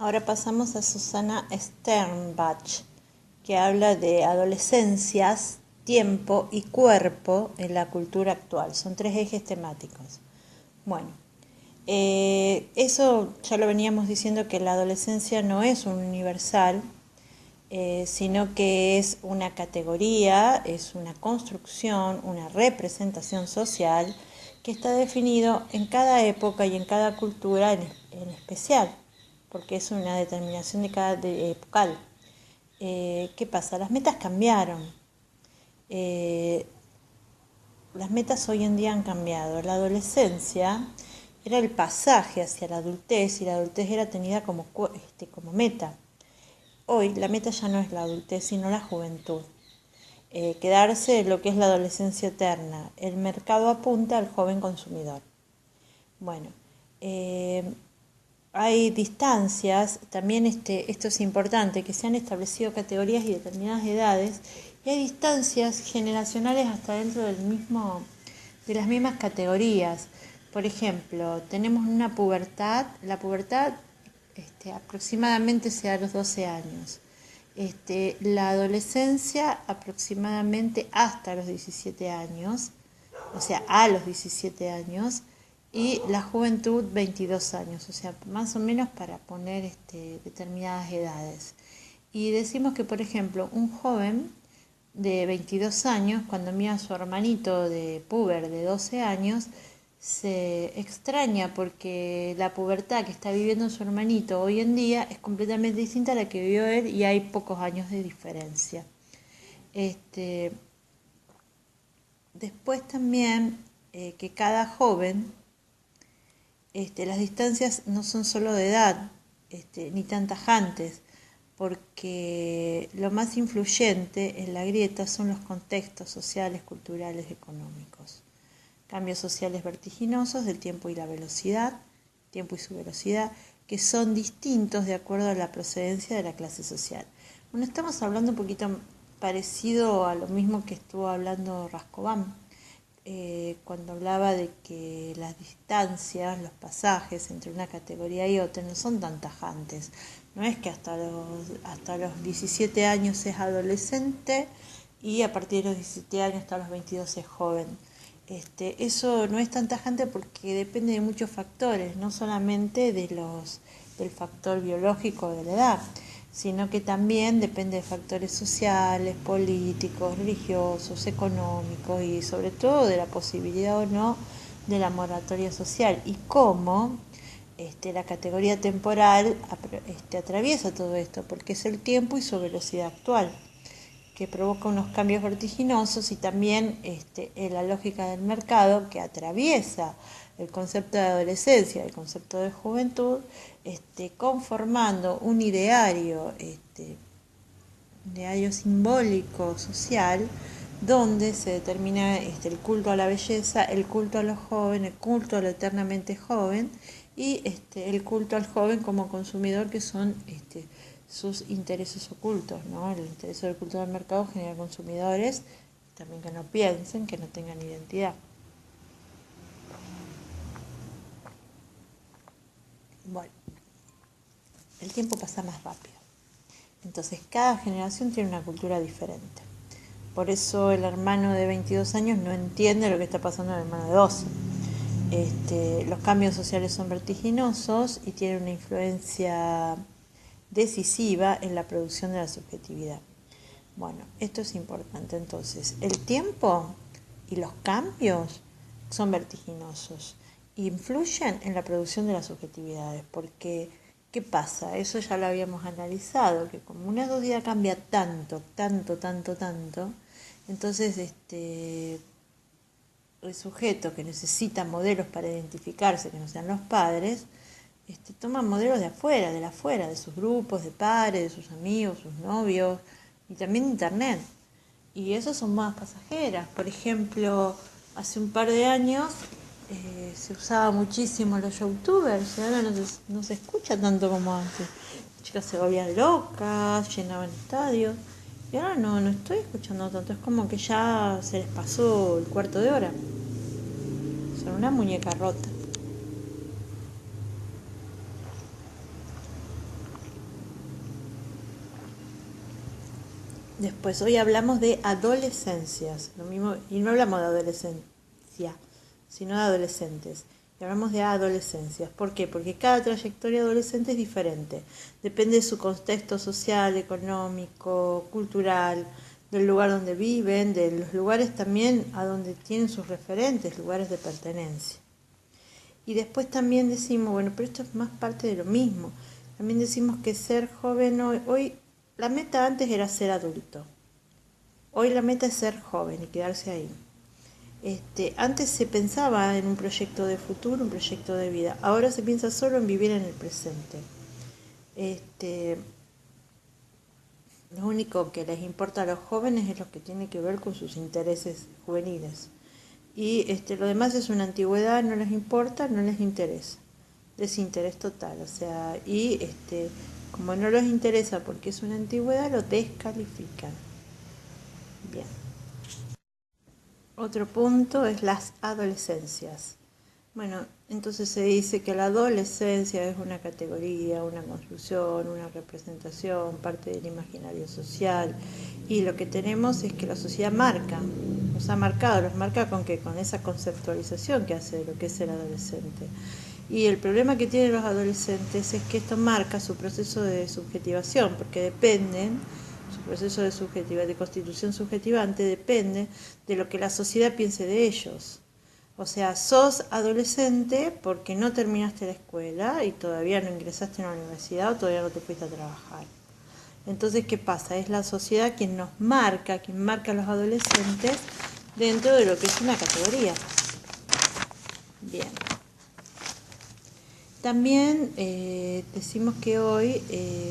Ahora pasamos a Susana Sternbach, que habla de adolescencias, tiempo y cuerpo en la cultura actual. Son tres ejes temáticos. Bueno, eso ya lo veníamos diciendo, que la adolescencia no es un universal, sino que es una categoría, es una construcción, una representación social que está definido en cada época y en cada cultura en especial, porque es una determinación de cada epocal. ¿Qué pasa? Las metas cambiaron. Eh, las metas hoy en día han cambiado. La adolescencia era el pasaje hacia la adultez y la adultez era tenida como meta. Hoy la meta ya no es la adultez, sino la juventud. Quedarse en lo que es la adolescencia eterna. El mercado apunta al joven consumidor. Bueno, hay distancias, también esto es importante, que se han establecido categorías y determinadas edades, y hay distancias generacionales hasta dentro de las mismas categorías. Por ejemplo, tenemos una pubertad, la pubertad aproximadamente sea a los 12 años. La adolescencia aproximadamente hasta los 17 años, o sea, a los 17 años, y la juventud 22 años, o sea, más o menos para poner determinadas edades. Y decimos que, por ejemplo, un joven de 22 años, cuando mira a su hermanito de puber de 12 años, se extraña porque la pubertad que está viviendo su hermanito hoy en día es completamente distinta a la que vivió él y hay pocos años de diferencia. Después también que cada joven, las distancias no son solo de edad, ni tan tajantes, porque lo más influyente en la grieta son los contextos sociales, culturales, económicos. Cambios sociales vertiginosos del tiempo y la velocidad, tiempo y su velocidad, que son distintos de acuerdo a la procedencia de la clase social. Bueno, estamos hablando un poquito parecido a lo mismo que estuvo hablando Rascobán, cuando hablaba de que las distancias, los pasajes entre una categoría y otra no son tan tajantes. No es que hasta los 17 años es adolescente y a partir de los 17 años hasta los 22 es joven. Eso no es tan tajante porque depende de muchos factores, no solamente del factor biológico de la edad, sino que también depende de factores sociales, políticos, religiosos, económicos y sobre todo de la posibilidad o no de la moratoria social y cómo la categoría temporal atraviesa todo esto, porque es el tiempo y su velocidad actual que provoca unos cambios vertiginosos y también la lógica del mercado que atraviesa el concepto de adolescencia, el concepto de juventud, conformando un ideario simbólico, social, donde se determina el culto a la belleza, el culto a los jóvenes, el culto a lo eternamente joven y el culto al joven como consumidor, que son sus intereses ocultos, ¿no? El interés oculto del mercado genera consumidores también que no piensen, que no tengan identidad. Bueno, el tiempo pasa más rápido. Entonces, cada generación tiene una cultura diferente. Por eso el hermano de 22 años no entiende lo que está pasando en el hermano de 12. Los cambios sociales son vertiginosos y tienen una influencia decisiva en la producción de la subjetividad. Bueno, esto es importante. Entonces, el tiempo y los cambios son vertiginosos. Influyen en la producción de las subjetividades, porque ¿qué pasa? Eso ya lo habíamos analizado, que como una sociedad cambia tanto, entonces el sujeto que necesita modelos para identificarse, que no sean los padres, toma modelos de afuera, de sus grupos, de pares, de sus amigos, sus novios, y también de internet. Y esos son más pasajeras. Por ejemplo, hace un par de años se usaba muchísimo los youtubers, y ahora no se escucha tanto como antes. Las chicas se volvían locas, llenaban estadios, y ahora no estoy escuchando tanto, es como que ya se les pasó el cuarto de hora. Son una muñeca rota. Después, hoy hablamos de adolescencias, lo mismo, y no hablamos de adolescencia, sino de adolescentes. Y hablamos de adolescencias. ¿Por qué? Porque cada trayectoria adolescente es diferente. Depende de su contexto social, económico, cultural, del lugar donde viven, de los lugares también a donde tienen sus referentes, lugares de pertenencia. Y después también decimos, bueno, pero esto es más parte de lo mismo. También decimos que ser joven hoy la meta antes era ser adulto. Hoy la meta es ser joven y quedarse ahí. Antes se pensaba en un proyecto de futuro, un proyecto de vida. Ahora se piensa solo en vivir en el presente. Lo único que les importa a los jóvenes es lo que tiene que ver con sus intereses juveniles. Y lo demás es una antigüedad, no les importa, no les interesa. Desinterés total. O sea, como no les interesa porque es una antigüedad, lo descalifican. Bien. Otro punto es las adolescencias. Bueno, entonces se dice que la adolescencia es una categoría, una construcción, una representación, parte del imaginario social. Y lo que tenemos es que la sociedad marca, nos ha marcado, los marca con qué, con esa conceptualización que hace de lo que es el adolescente. Y el problema que tienen los adolescentes es que esto marca su proceso de subjetivación, porque dependen, su proceso de constitución subjetivante depende de lo que la sociedad piense de ellos. O sea, sos adolescente porque no terminaste la escuela y todavía no ingresaste a la universidad o todavía no te fuiste a trabajar. Entonces, ¿qué pasa? Es la sociedad quien nos marca, quien marca a los adolescentes dentro de lo que es una categoría. Bien. También decimos que hoy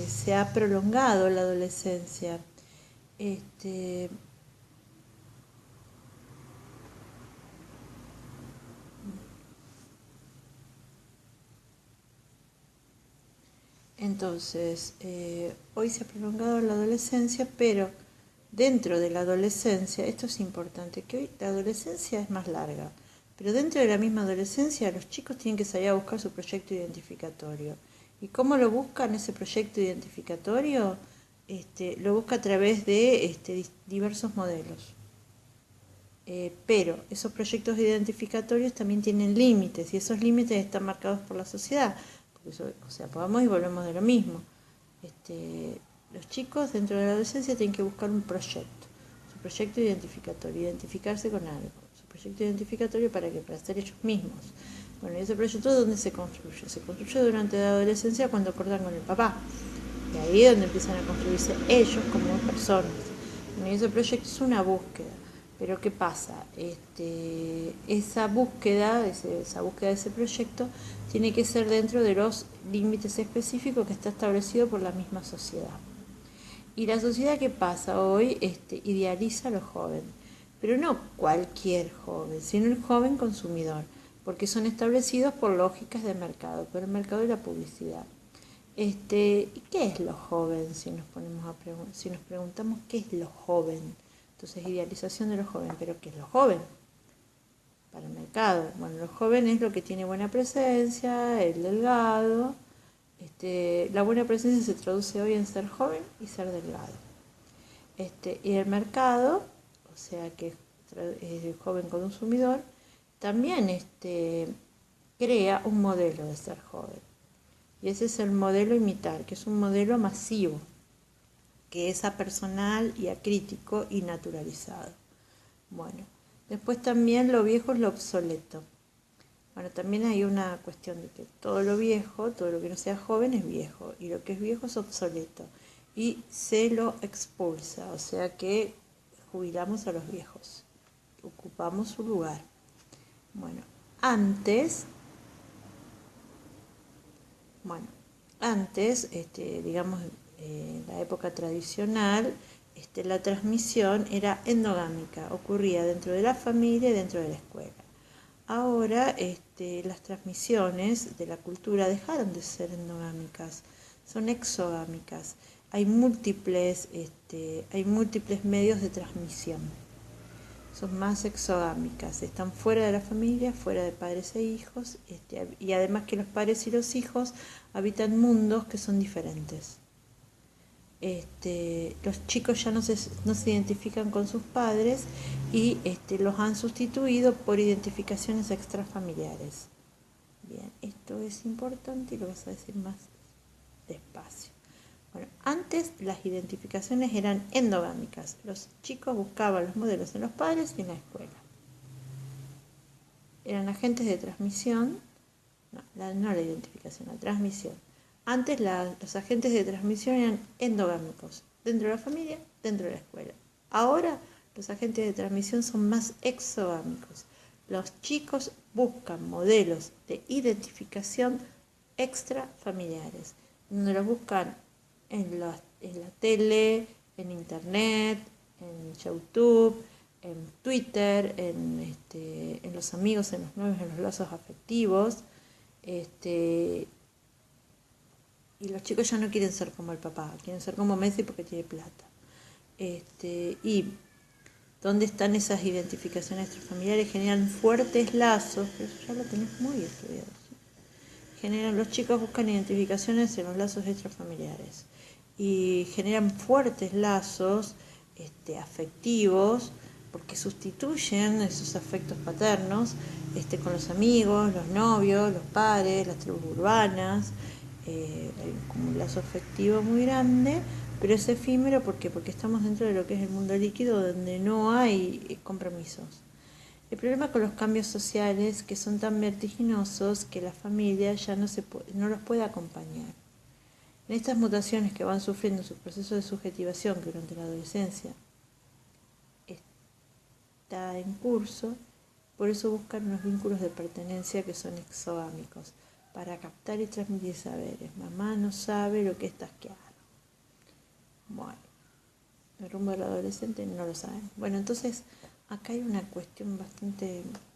se ha prolongado la adolescencia. Entonces, hoy se ha prolongado la adolescencia, pero dentro de la adolescencia, esto es importante, que hoy la adolescencia es más larga, pero dentro de la misma adolescencia los chicos tienen que salir a buscar su proyecto identificatorio. ¿Y cómo lo buscan ese proyecto identificatorio? Lo busca a través de diversos modelos. Pero esos proyectos identificatorios también tienen límites y esos límites están marcados por la sociedad. O sea, vamos y volvemos de lo mismo. Los chicos dentro de la adolescencia tienen que buscar un proyecto, su proyecto identificatorio, identificarse con algo, su proyecto identificatorio para que para ser ellos mismos. Bueno, y ese proyecto ¿dónde se construye? Se construye durante la adolescencia cuando acordan con el papá. Y ahí es donde empiezan a construirse ellos como personas. Bueno, y ese proyecto es una búsqueda. Pero ¿qué pasa? Esa búsqueda de ese proyecto tiene que ser dentro de los límites específicos que está establecido por la misma sociedad. Y la sociedad, ¿qué pasa? Hoy idealiza a los jóvenes, pero no cualquier joven, sino el joven consumidor, porque son establecidos por lógicas de mercado, por el mercado de la publicidad. ¿Y qué es lo joven? Si nos preguntamos qué es lo joven. Entonces, idealización de los jóvenes, pero ¿qué es lo joven? Para el mercado. Bueno, lo joven es lo que tiene buena presencia, el delgado. La buena presencia se traduce hoy en ser joven y ser delgado. Y el mercado, o sea que es el joven consumidor, también crea un modelo de ser joven. Y ese es el modelo imitar, que es un modelo masivo, que es apersonal y acrítico y naturalizado. Bueno, después también lo viejo es lo obsoleto. Bueno, también hay una cuestión de que todo lo viejo, todo lo que no sea joven es viejo, y lo que es viejo es obsoleto, y se lo expulsa, o sea que jubilamos a los viejos, ocupamos su lugar. Bueno, antes, digamos, en la época tradicional, la transmisión era endogámica, ocurría dentro de la familia y dentro de la escuela. Ahora las transmisiones de la cultura dejaron de ser endogámicas, son exogámicas. Hay múltiples medios de transmisión. Son más exogámicas, están fuera de la familia, fuera de padres e hijos, y además que los padres y los hijos habitan mundos que son diferentes. los chicos ya no se identifican con sus padres y los han sustituido por identificaciones extrafamiliares. Bien, esto es importante y lo vas a decir más despacio. Bueno, antes las identificaciones eran endogámicas. Los chicos buscaban los modelos en los padres y en la escuela. Eran agentes de transmisión, no la identificación, la transmisión. Antes los agentes de transmisión eran endogámicos, dentro de la familia, dentro de la escuela. Ahora los agentes de transmisión son más exogámicos. Los chicos buscan modelos de identificación extrafamiliares, donde los buscan en la tele, en internet, en YouTube, en Twitter, en los amigos, en los novios, en los lazos afectivos. Y los chicos ya no quieren ser como el papá, quieren ser como Messi porque tiene plata. Y ¿dónde están esas identificaciones extrafamiliares? Generan fuertes lazos, pero eso ya lo tenés muy estudiado. ¿Sí? Los chicos buscan identificaciones en los lazos extrafamiliares y generan fuertes lazos afectivos porque sustituyen esos afectos paternos con los amigos, los novios, los padres, las tribus urbanas. Hay como un lazo afectivo muy grande, pero es efímero porque estamos dentro de lo que es el mundo líquido donde no hay compromisos. El problema con los cambios sociales que son tan vertiginosos que la familia ya no los puede acompañar. En estas mutaciones que van sufriendo sus procesos de subjetivación que durante la adolescencia está en curso, por eso buscan unos vínculos de pertenencia que son exogámicos, para captar y transmitir saberes. Mamá no sabe lo que es tasquear. Bueno, el rumbo del adolescente no lo saben. Bueno, entonces acá hay una cuestión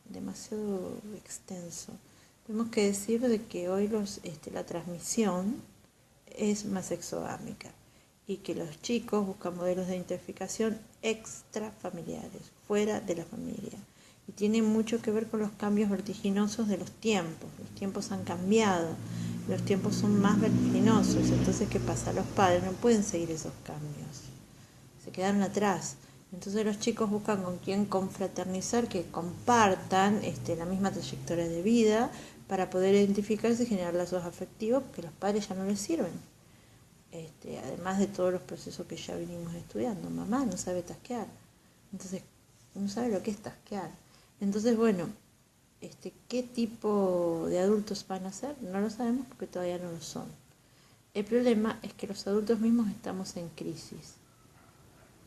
demasiado extenso. Tenemos que decir de que hoy la transmisión es más exogámica y que los chicos buscan modelos de identificación extrafamiliares, fuera de la familia. Y tiene mucho que ver con los cambios vertiginosos de los tiempos. Los tiempos han cambiado, los tiempos son más vertiginosos. Entonces, ¿qué pasa? Los padres no pueden seguir esos cambios, se quedaron atrás. Entonces los chicos buscan con quién confraternizar, que compartan la misma trayectoria de vida para poder identificarse y generar lazos afectivos, porque los padres ya no les sirven. Además de todos los procesos que ya venimos estudiando. Mamá no sabe tasquear, entonces no sabe lo que es tasquear. Entonces, bueno, ¿qué tipo de adultos van a ser? No lo sabemos porque todavía no lo son. El problema es que los adultos mismos estamos en crisis,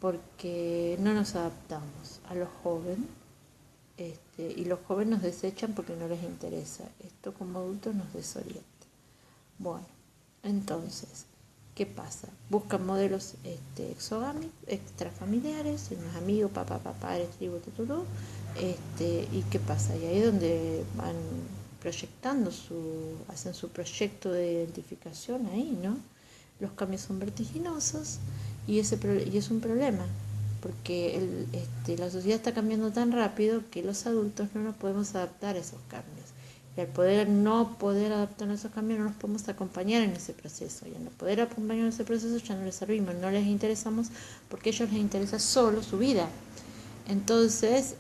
porque no nos adaptamos a los jóvenes, y los jóvenes nos desechan porque no les interesa. Esto como adultos nos desorienta. Bueno, entonces, ¿qué pasa? Buscan modelos exogámicos, extrafamiliares, unos amigos, papá, padres, tribu, y ¿qué pasa? Y ahí es donde van proyectando hacen su proyecto de identificación ahí, ¿no? Los cambios son vertiginosos y es un problema, porque la sociedad está cambiando tan rápido que los adultos no nos podemos adaptar a esos cambios. Y al no poder adaptarnos a esos cambios, no nos podemos acompañar en ese proceso. Y al no poder acompañar en ese proceso ya no les servimos, no les interesamos porque a ellos les interesa solo su vida. Entonces,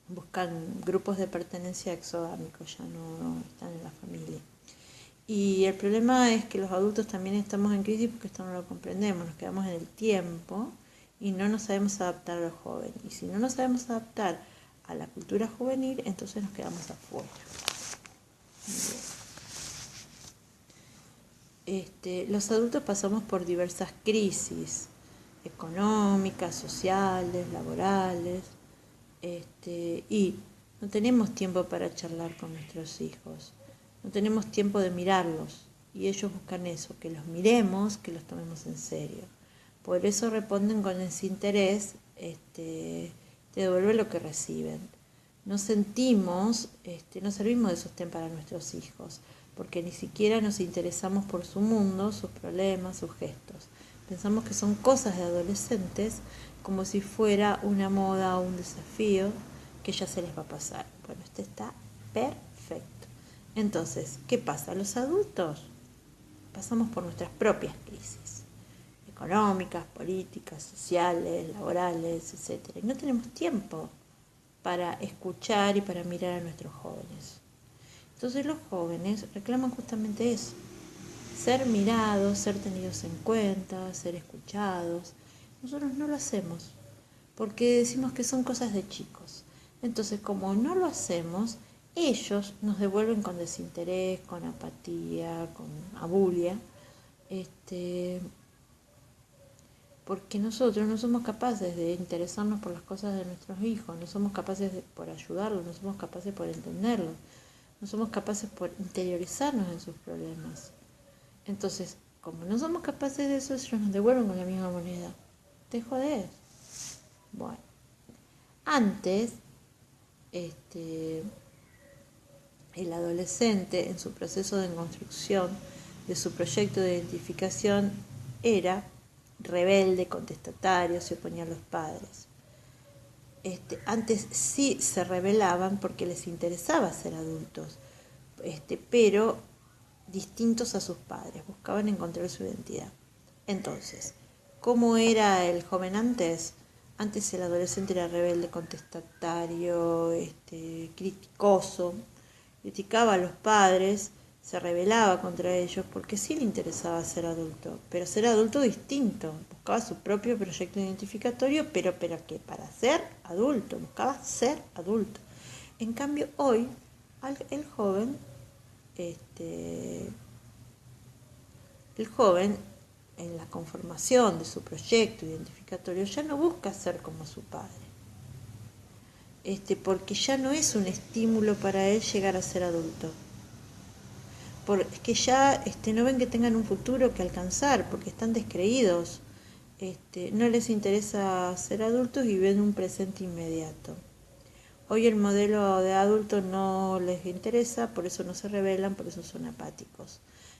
buscan grupos de pertenencia exogámicos, ya no están en la familia. Y el problema es que los adultos también estamos en crisis porque esto no lo comprendemos, nos quedamos en el tiempo y no nos sabemos adaptar a los jóvenes. Y si no nos sabemos adaptar a la cultura juvenil, entonces nos quedamos afuera. Los adultos pasamos por diversas crisis económicas, sociales, laborales, y no tenemos tiempo para charlar con nuestros hijos. No tenemos tiempo de mirarlos y ellos buscan eso, que los miremos, que los tomemos en serio. Por eso responden con ese interés, te devuelve lo que reciben. No sentimos, no servimos de sostén para nuestros hijos, porque ni siquiera nos interesamos por su mundo, sus problemas, sus gestos. Pensamos que son cosas de adolescentes, como si fuera una moda o un desafío que ya se les va a pasar. Bueno, está perfecto. Entonces, ¿qué pasa? Los adultos pasamos por nuestras propias crisis económicas, políticas, sociales, laborales, etc. Y no tenemos tiempo para escuchar y para mirar a nuestros jóvenes. Entonces los jóvenes reclaman justamente eso, ser mirados, ser tenidos en cuenta, ser escuchados. Nosotros no lo hacemos porque decimos que son cosas de chicos. Entonces, como no lo hacemos, ellos nos devuelven con desinterés, con apatía, con abulia, porque nosotros no somos capaces de interesarnos por las cosas de nuestros hijos, no somos capaces por ayudarlos, no somos capaces por entenderlos, no somos capaces por interiorizarnos en sus problemas. Entonces, como no somos capaces de eso, ellos nos devuelven con la misma moneda. Te jodés. Bueno, antes, el adolescente en su proceso de construcción de su proyecto de identificación era rebelde, contestatario, se oponía a los padres. Antes sí se rebelaban porque les interesaba ser adultos, pero distintos a sus padres, buscaban encontrar su identidad. Entonces, ¿cómo era el joven antes? Antes el adolescente era rebelde, contestatario, criticoso, criticaba a los padres, se rebelaba contra ellos porque sí le interesaba ser adulto, pero ser adulto distinto, buscaba su propio proyecto identificatorio, pero que para ser adulto, buscaba ser adulto. En cambio hoy el joven, el joven en la conformación de su proyecto identificatorio ya no busca ser como su padre, porque ya no es un estímulo para él llegar a ser adulto. Porque ya no ven que tengan un futuro que alcanzar, porque están descreídos, no les interesa ser adultos y ven un presente inmediato. Hoy el modelo de adulto no les interesa, por eso no se rebelan, por eso son apáticos.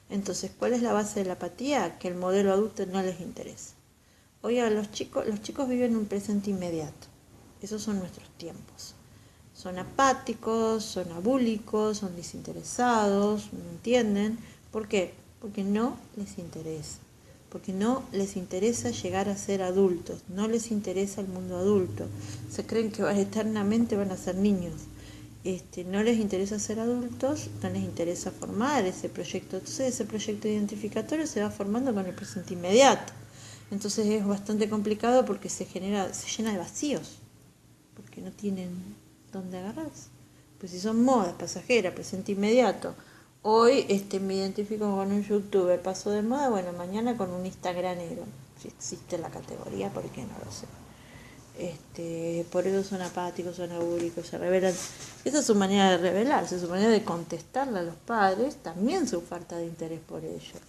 Entonces, ¿cuál es la base de la apatía? Que el modelo adulto no les interesa. Hoy a los chicos viven un presente inmediato. Esos son nuestros tiempos. Son apáticos, son abúlicos, son desinteresados, no entienden. ¿Por qué? Porque no les interesa. Porque no les interesa llegar a ser adultos, no les interesa el mundo adulto. Se creen que eternamente van a ser niños. No les interesa ser adultos, no les interesa formar ese proyecto. Entonces ese proyecto identificatorio se va formando con el presente inmediato. Entonces es bastante complicado porque se llena de vacíos, porque no tienen dónde agarrarse. Pues si son modas pasajeras, presente inmediato, hoy me identifico con un youtuber, paso de moda, bueno, mañana con un instagramero, si existe la categoría, porque no lo sé. Por eso son apáticos, son abúlicos, se rebelan. Esa es su manera de rebelarse, su manera de contestarle a los padres, también su falta de interés por ellos.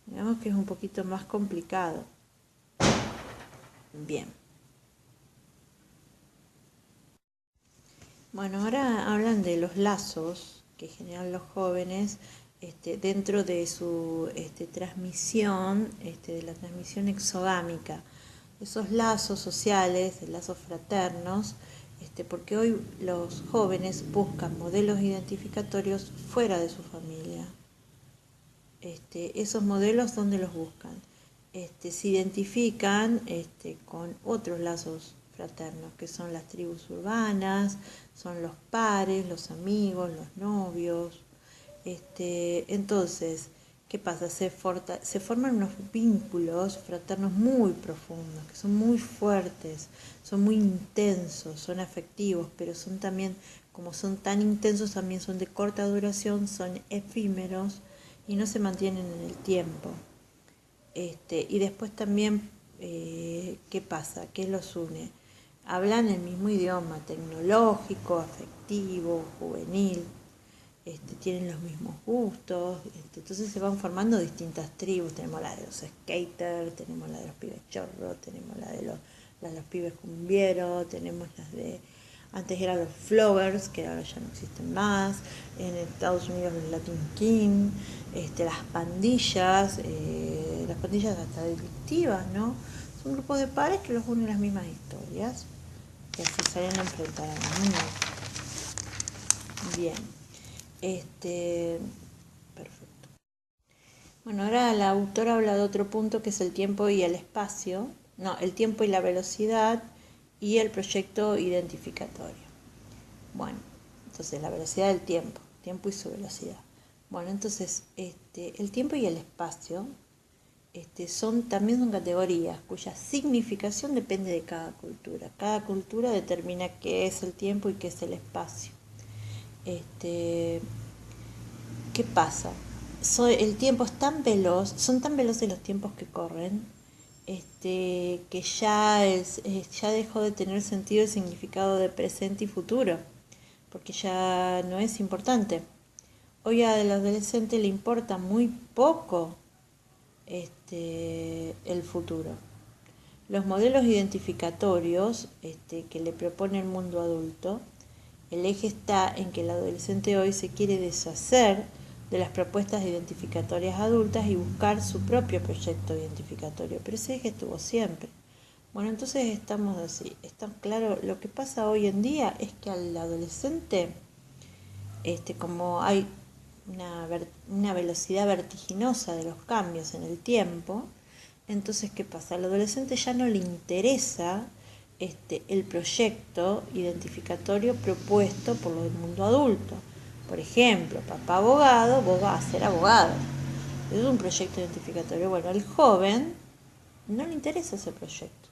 Digamos que es un poquito más complicado. Bien. Bueno, ahora hablan de los lazos que generan los jóvenes dentro de su transmisión, de la transmisión exogámica. Esos lazos sociales, lazos fraternos, porque hoy los jóvenes buscan modelos identificatorios fuera de su familia. Esos modelos, ¿dónde los buscan? Se identifican con otros lazos fraternos, que son las tribus urbanas, son los pares, los amigos, los novios. Entonces, ¿qué pasa? Se forman unos vínculos fraternos muy profundos, que son muy fuertes, son muy intensos, son afectivos, pero son también, como son tan intensos, también son de corta duración, son efímeros y no se mantienen en el tiempo. Y después también, ¿qué pasa? ¿Qué los une? Hablan el mismo idioma, tecnológico, afectivo, juvenil, tienen los mismos gustos, entonces se van formando distintas tribus. Tenemos la de los skaters, tenemos la de los pibes chorros, tenemos la de los pibes cumbieros, tenemos las de... Antes eran los floggers, que ahora ya no existen más. En Estados Unidos los Latin King, las pandillas hasta delictivas, ¿no? Son grupos de pares que los unen las mismas historias, que así salen a enfrentar a la niña. Bien. Perfecto. Bueno, ahora la autora habla de otro punto que es el tiempo y el espacio, no, el tiempo y la velocidad y el proyecto identificatorio. Bueno, entonces la velocidad del tiempo y su velocidad. Bueno, entonces el tiempo y el espacio también son categorías cuya significación depende de cada cultura. Cada cultura determina qué es el tiempo y qué es el espacio. ¿Qué pasa? El tiempo es tan veloz, son tan veloces los tiempos que corren, que ya dejó de tener sentido el significado de presente y futuro, porque ya no es importante. Hoy al adolescente le importa muy poco el futuro. Los modelos identificatorios que le propone el mundo adulto, el eje está en que el adolescente hoy se quiere deshacer de las propuestas identificatorias adultas y buscar su propio proyecto identificatorio, pero ese eje estuvo siempre. Bueno, entonces estamos así, está claro, lo que pasa hoy en día es que al adolescente, como hay una velocidad vertiginosa de los cambios en el tiempo, entonces, ¿qué pasa? Al adolescente ya no le interesa el proyecto identificatorio propuesto por el mundo adulto. Por ejemplo, papá abogado, vos vas a ser abogado. Es un proyecto identificatorio. Bueno, al joven no le interesa ese proyecto.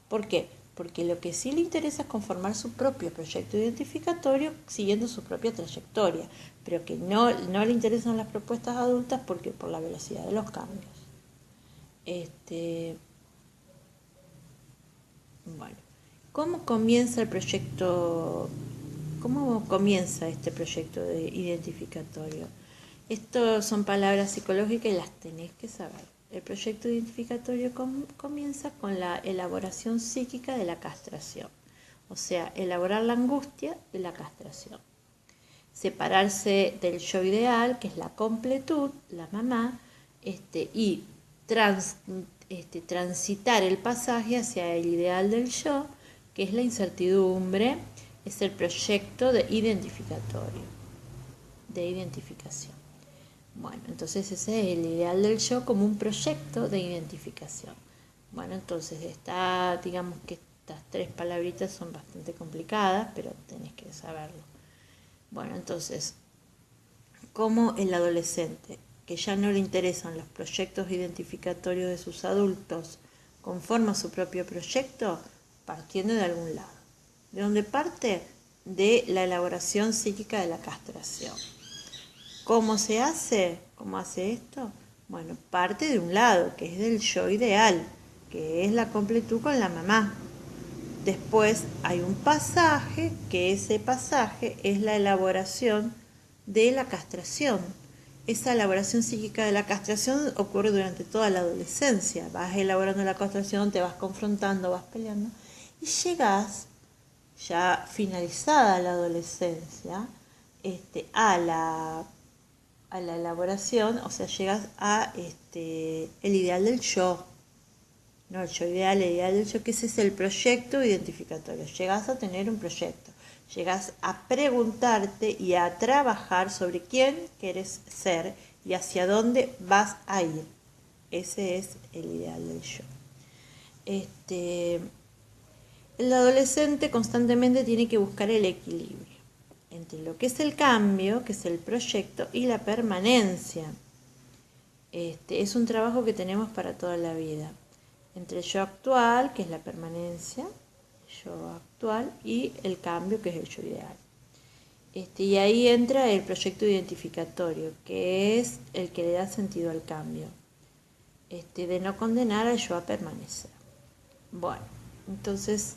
¿Por qué? Porque lo que sí le interesa es conformar su propio proyecto identificatorio siguiendo su propia trayectoria, pero que no le interesan las propuestas adultas porque por la velocidad de los cambios. Bueno, ¿cómo comienza el proyecto? ¿Cómo comienza este proyecto de identificatorio? Estas son palabras psicológicas y las tenés que saber. El proyecto identificatorio comienza con la elaboración psíquica de la castración, o sea, elaborar la angustia de la castración. Separarse del yo ideal, que es la completud, la mamá, y transitar el pasaje hacia el ideal del yo, que es la incertidumbre, es el proyecto de identificatorio, de identificación. Bueno, entonces ese es el ideal del yo como un proyecto de identificación. Bueno, entonces digamos que estas tres palabritas son bastante complicadas, pero tenés que saberlo. Bueno, entonces, ¿cómo el adolescente, que ya no le interesan los proyectos identificatorios de sus adultos, conforma su propio proyecto? Partiendo de algún lado. ¿De dónde parte? De la elaboración psíquica de la castración. ¿Cómo se hace? ¿Cómo hace esto? Bueno, parte de un lado, que es del yo ideal, que es la completud con la mamá. Después hay un pasaje, que ese pasaje es la elaboración de la castración. Esa elaboración psíquica de la castración ocurre durante toda la adolescencia. Vas elaborando la castración, te vas confrontando, vas peleando y llegas, ya finalizada la adolescencia, a la elaboración, o sea, llegas a el ideal del yo. No, el yo ideal, el ideal del yo, que ese es el proyecto identificatorio. Llegas a tener un proyecto, llegas a preguntarte y a trabajar sobre quién quieres ser y hacia dónde vas a ir. Ese es el ideal del yo. El adolescente constantemente tiene que buscar el equilibrio entre lo que es el cambio, que es el proyecto, y la permanencia. Es un trabajo que tenemos para toda la vida. Entre el yo actual, que es la permanencia, el yo actual, y el cambio, que es el yo ideal. Y ahí entra el proyecto identificatorio, que es el que le da sentido al cambio, de no condenar al yo a permanecer. Bueno, entonces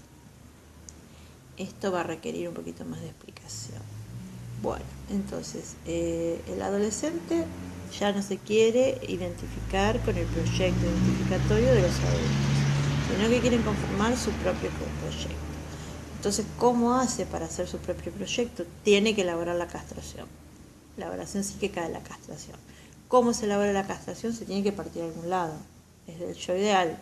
esto va a requerir un poquito más de explicación. Bueno, entonces el adolescente ya no se quiere identificar con el proyecto identificatorio de los adultos, sino que quieren conformar su propio proyecto. Entonces, ¿cómo hace para hacer su propio proyecto? Tiene que elaborar la castración, la elaboración psíquica de la castración. ¿Cómo se elabora la castración? Se tiene que partir de algún lado, es del yo ideal.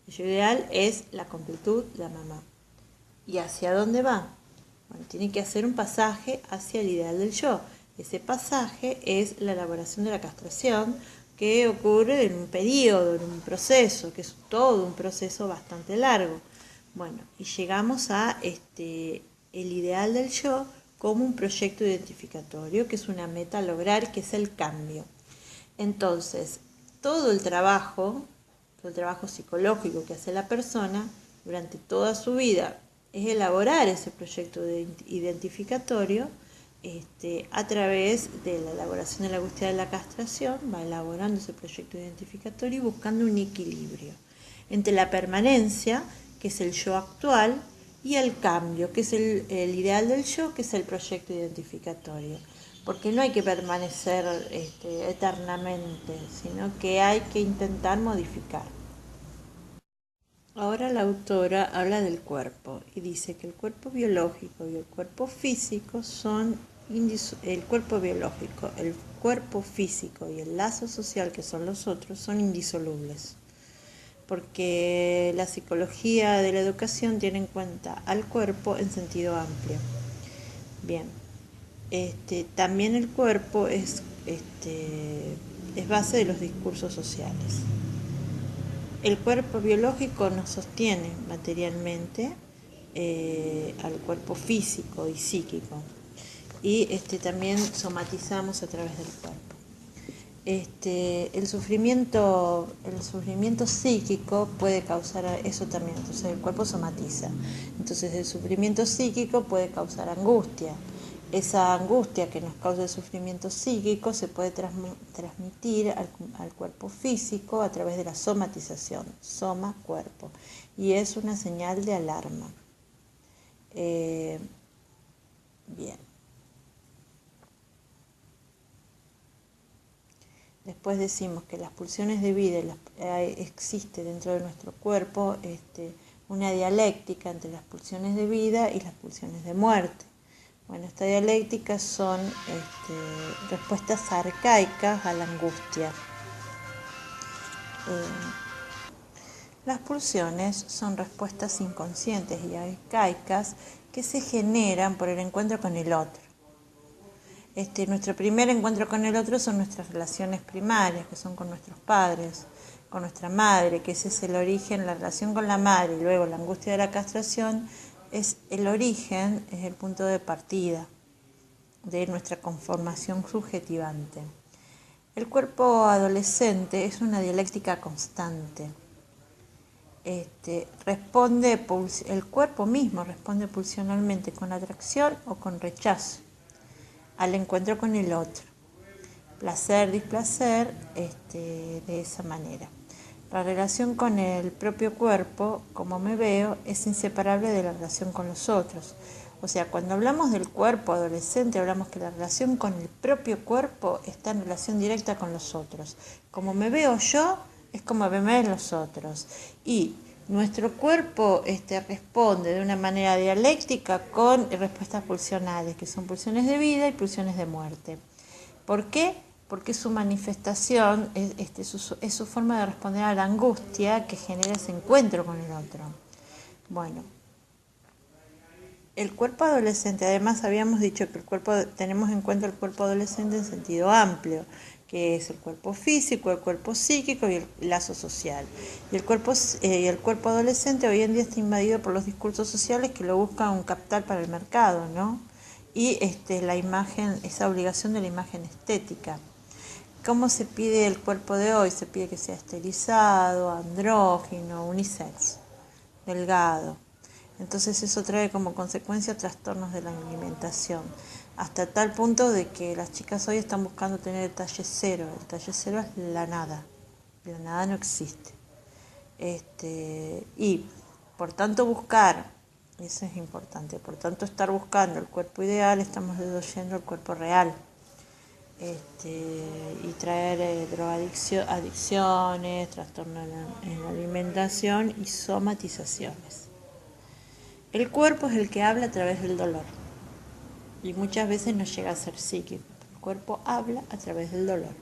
El yo ideal es la completud, la mamá. ¿Y hacia dónde va? Bueno, tiene que hacer un pasaje hacia el ideal del yo. Ese pasaje es la elaboración de la castración, que ocurre en un periodo, en un proceso, que es todo un proceso bastante largo. Bueno, y llegamos a el ideal del yo como un proyecto identificatorio, que es una meta a lograr, que es el cambio. Entonces, todo el trabajo psicológico que hace la persona durante toda su vida es elaborar ese proyecto identificatorio a través de la elaboración de la angustia de la castración, va elaborando ese proyecto identificatorio y buscando un equilibrio entre la permanencia, que es el yo actual, y el cambio, que es el ideal del yo, que es el proyecto identificatorio. Porque no hay que permanecer eternamente, sino que hay que intentar modificar. Ahora la autora habla del cuerpo y dice que el cuerpo biológico y el cuerpo físico son el cuerpo biológico, el cuerpo físico y el lazo social, que son los otros, son indisolubles, porque la psicología de la educación tiene en cuenta al cuerpo en sentido amplio. Bien, también el cuerpo es base de los discursos sociales. El cuerpo biológico nos sostiene materialmente al cuerpo físico y psíquico, y también somatizamos a través del cuerpo. El sufrimiento psíquico puede causar eso también, entonces el cuerpo somatiza. Entonces el sufrimiento psíquico puede causar angustia. Esa angustia que nos causa el sufrimiento psíquico se puede transmitir al cuerpo físico a través de la somatización, soma, cuerpo, y es una señal de alarma. Bien. Después decimos que las pulsiones de vida existe dentro de nuestro cuerpo una dialéctica entre las pulsiones de vida y las pulsiones de muerte. Bueno, esta dialéctica son respuestas arcaicas a la angustia. Las pulsiones son respuestas inconscientes y arcaicas que se generan por el encuentro con el otro. Nuestro primer encuentro con el otro son nuestras relaciones primarias, que son con nuestros padres, con nuestra madre, que ese es el origen, la relación con la madre, y luego la angustia de la castración es el origen, es el punto de partida de nuestra conformación subjetivante. El cuerpo adolescente es una dialéctica constante. El cuerpo mismo responde pulsionalmente con atracción o con rechazo al encuentro con el otro, placer, displacer, de esa manera. La relación con el propio cuerpo, como me veo, es inseparable de la relación con los otros. O sea, cuando hablamos del cuerpo adolescente, hablamos que la relación con el propio cuerpo está en relación directa con los otros. Como me veo yo, es como me ven los otros. Y nuestro cuerpo responde de una manera dialéctica con respuestas pulsionales, que son pulsiones de vida y pulsiones de muerte. ¿Por qué? Porque su manifestación es su forma de responder a la angustia que genera ese encuentro con el otro. Bueno, el cuerpo adolescente, además habíamos dicho que tenemos en cuenta el cuerpo adolescente en sentido amplio, que es el cuerpo físico, el cuerpo psíquico y el lazo social. Y el cuerpo adolescente hoy en día está invadido por los discursos sociales que lo buscan captar para el mercado, ¿no? Y la imagen, esa obligación de la imagen estética. ¿Cómo se pide el cuerpo de hoy? Se pide que sea estilizado, andrógino, unisex, delgado. Entonces eso trae como consecuencia trastornos de la alimentación, hasta tal punto de que las chicas hoy están buscando tener el talle cero. El talle cero es la nada no existe. Y por tanto buscar, eso es importante, por tanto estar buscando el cuerpo ideal, estamos desoyendo el cuerpo real. Y traer adicciones, trastornos en la alimentación y somatizaciones. El cuerpo es el que habla a través del dolor y muchas veces no llega a ser psíquico. El cuerpo habla a través del dolor.